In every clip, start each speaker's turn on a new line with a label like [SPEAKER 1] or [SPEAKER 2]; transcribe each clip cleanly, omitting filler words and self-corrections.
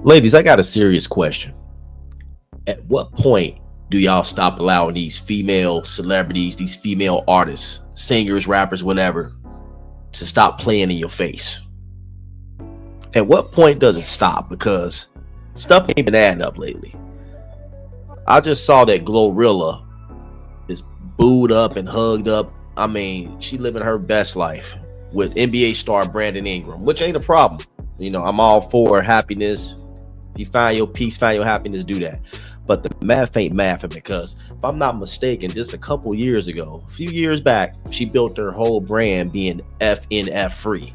[SPEAKER 1] Ladies, I got a serious question. At what point do y'all stop allowing these female celebrities, these female artists, singers, rappers, whatever, to stop playing in your face? At what point does it stop? Because stuff ain't been adding up lately. I just saw that Glorilla is booed up and hugged up. I mean, she living her best life with NBA star Brandon Ingram, which ain't a problem. You know, I'm all for happiness. If you find your peace, find your happiness, do that. But the math ain't mathing, because if I'm not mistaken, just a couple years ago, a few years back, she built her whole brand being FNF free.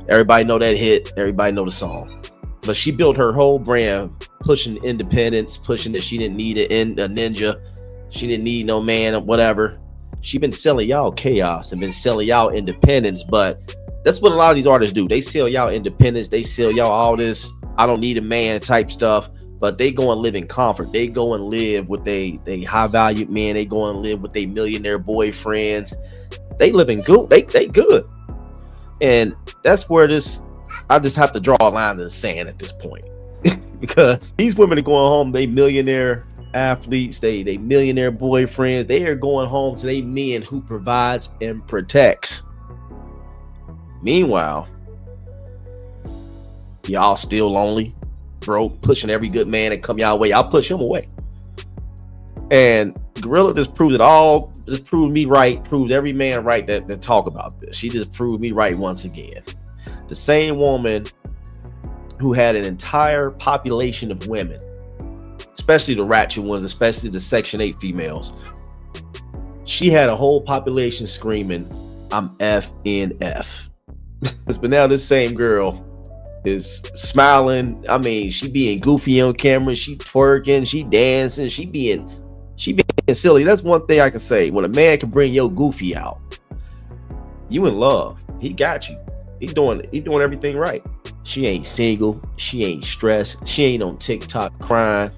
[SPEAKER 1] Everybody know that hit. Everybody know the song. But she built her whole brand pushing independence, pushing that she didn't need a ninja. She didn't need no man or whatever. She been selling y'all chaos and been selling y'all independence. But that's what a lot of these artists do. They sell y'all independence. They sell y'all all this I don't need a man type stuff. But they go and live in comfort. They go and live with they high valued men. They go and live with their millionaire boyfriends. They live in good. They good. And that's where I just have to draw a line in the sand at this point. Because these women are going home, they millionaire athletes, they millionaire boyfriends. They are going home to they men who provides and protects. Meanwhile, y'all still lonely, broke, pushing every good man that come y'all way. I'll push him away. And Glorilla just proved it all. Just proved me right. Proved every man right that talk about this. She just proved me right once again. The same woman who had an entire population of women, especially the ratchet ones, especially the Section 8 females. She had a whole population screaming, "I'm FNF." But now this same girl is smiling. I mean, she being goofy on camera. She twerking. She dancing. She being silly. That's one thing I can say. When a man can bring your goofy out, you in love. He got you. He's doing everything right. She ain't single. She ain't stressed. She ain't on TikTok crying.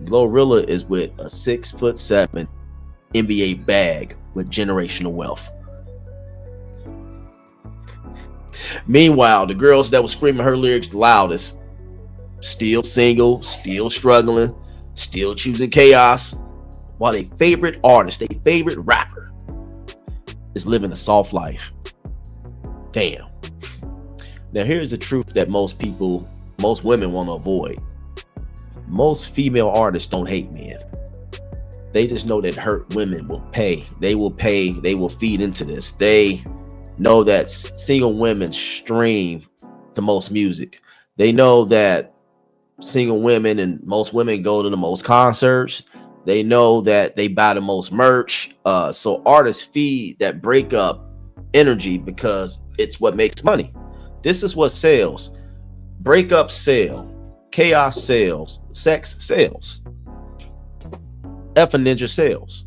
[SPEAKER 1] Glorilla is with a 6'7" NBA bag with generational wealth. Meanwhile, the girls that were screaming her lyrics the loudest, still single, still struggling, still choosing chaos, while their favorite artist, their favorite rapper, is living a soft life. Damn. Now here's the truth that most women want to avoid. Most female artists don't hate men. They just know that hurt women will pay. They will pay. They will feed into this. They know that single women stream the most music. They know that single women and most women go to the most concerts. They know that they buy the most merch. So artists feed that breakup energy because it's what makes money. This is what sells. Breakup sell. Chaos sells. Sex sells. F a ninja sells.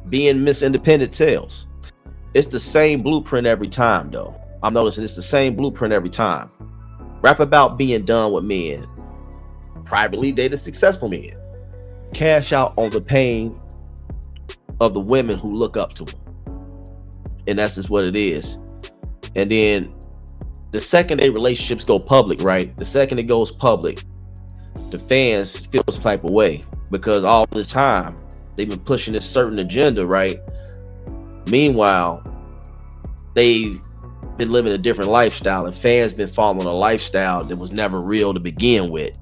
[SPEAKER 1] Being Miss Independent sells. It's the same blueprint every time, though. I'm noticing it's the same blueprint every time. Rap about being done with men. Privately dated successful men. Cash out on the pain of the women who look up to them. And that's just what it is. And then the second their relationships go public, right? The second it goes public, the fans feel some type of way because all this time they've been pushing this certain agenda, right? Meanwhile, they've been living a different lifestyle, and fans been following a lifestyle that was never real to begin with.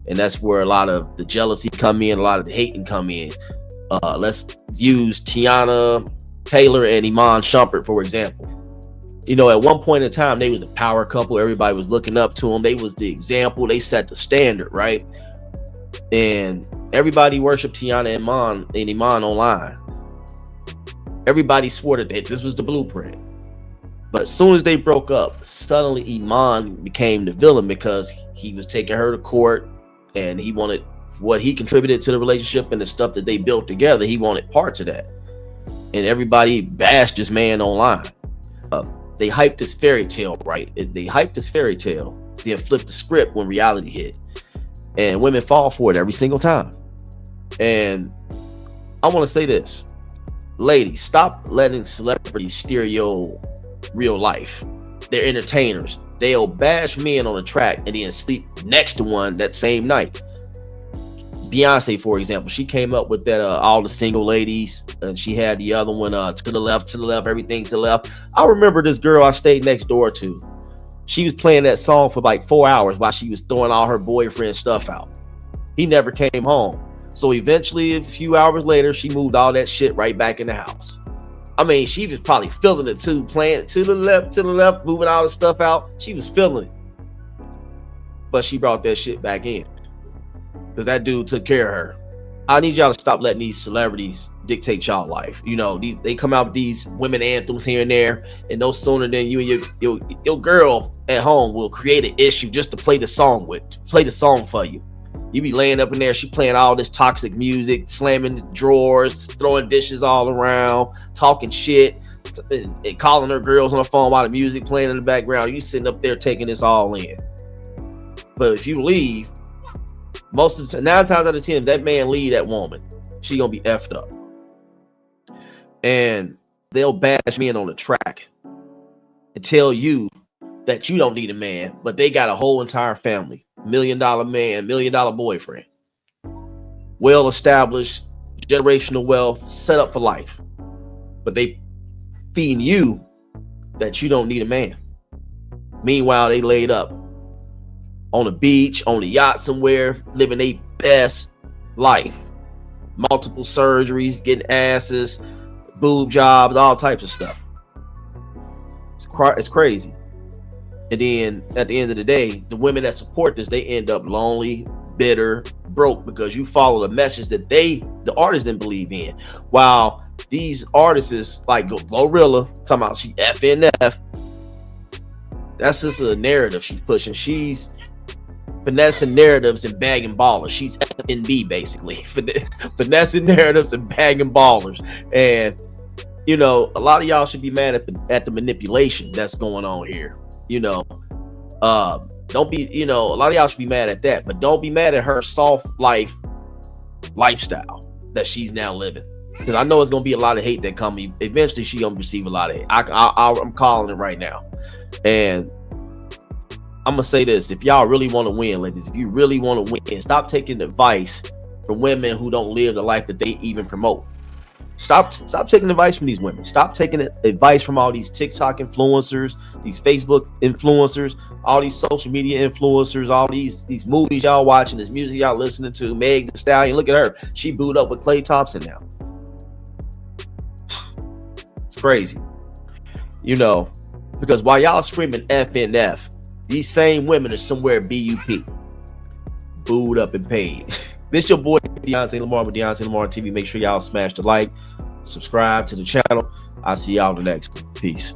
[SPEAKER 1] And that's where a lot of the jealousy come in, a lot of the hating come in. Let's use Tiana Taylor and Iman Shumpert, for example. You know, at one point in time, they was the power couple. Everybody was looking up to them. They was the example. They set the standard, right? And everybody worshiped Tiana and Iman online. Everybody swore that this was the blueprint. But as soon as they broke up, suddenly Iman became the villain because he was taking her to court and he wanted what he contributed to the relationship and the stuff that they built together. He wanted parts of that. And everybody bashed this man online. They hyped this fairy tale, right? They hyped this fairy tale, then flipped the script when reality hit. And women fall for it every single time. And I want to say this. Ladies, stop letting celebrities steer your real life. They're entertainers. They'll bash men on the track and then sleep next to one that same night. Beyonce, for example, she came up with that all the single ladies, and she had the other one to the left, everything to the left. I remember this girl I stayed next door to. She was playing that song for like 4 hours while she was throwing all her boyfriend stuff out. He never came home. So eventually, a few hours later, she moved all that shit right back in the house. I mean, she was probably feeling it too, playing it to the left, moving all the stuff out. She was feeling it. But she brought that shit back in because that dude took care of her. I need y'all to stop letting these celebrities dictate y'all life. You know, they come out with these women anthems here and there, and no sooner than you and your girl at home will create an issue just to play the song for you. You be laying up in there, she playing all this toxic music, slamming the drawers, throwing dishes all around, talking shit, and calling her girls on the phone while the music playing in the background. You sitting up there taking this all in. But if you leave, most of the 9 times out of 10, that man leave that woman, she gonna be effed up. And they'll bash men on the track and tell you that you don't need a man, but they got a whole entire family. $1 million man, $1 million boyfriend, well established, generational wealth, set up for life. But they feeding you that you don't need a man. Meanwhile, they laid up on a beach, on a yacht somewhere, living their best life. Multiple surgeries, getting asses, boob jobs, all types of stuff. It's crazy. And then at the end of the day, the women that support this, they end up lonely, bitter, broke, because you follow the message that the artists didn't believe in. While these artists like Glorilla, talking about she FNF, that's just a narrative she's pushing. She's finessing narratives and bagging ballers. She's FNB basically, finessing narratives and bagging ballers. And you know, a lot of y'all should be mad at the manipulation that's going on here. You know, don't be, you know, a lot of y'all should be mad at that, but don't be mad at her soft lifestyle that she's now living. Because I know it's gonna be a lot of hate that come. Eventually, she gonna receive a lot of hate. I'm calling it right now, and I'm gonna say this: if y'all really want to win, ladies, if you really want to win, stop taking advice from women who don't live the life that they even promote. Stop taking advice from these women. Stop taking advice from all these TikTok influencers, these Facebook influencers, all these social media influencers, all these movies y'all watching, this music y'all listening to. Meg Thee Stallion, look at her. She booed up with Klay Thompson now. It's crazy. You know, because while y'all screaming FNF, these same women are somewhere BUP. Booed up and paid. This your boy Deonte LaMar with Deonte LaMar TV. Make sure y'all smash the like, subscribe to the channel. I'll see y'all in the next one. Peace.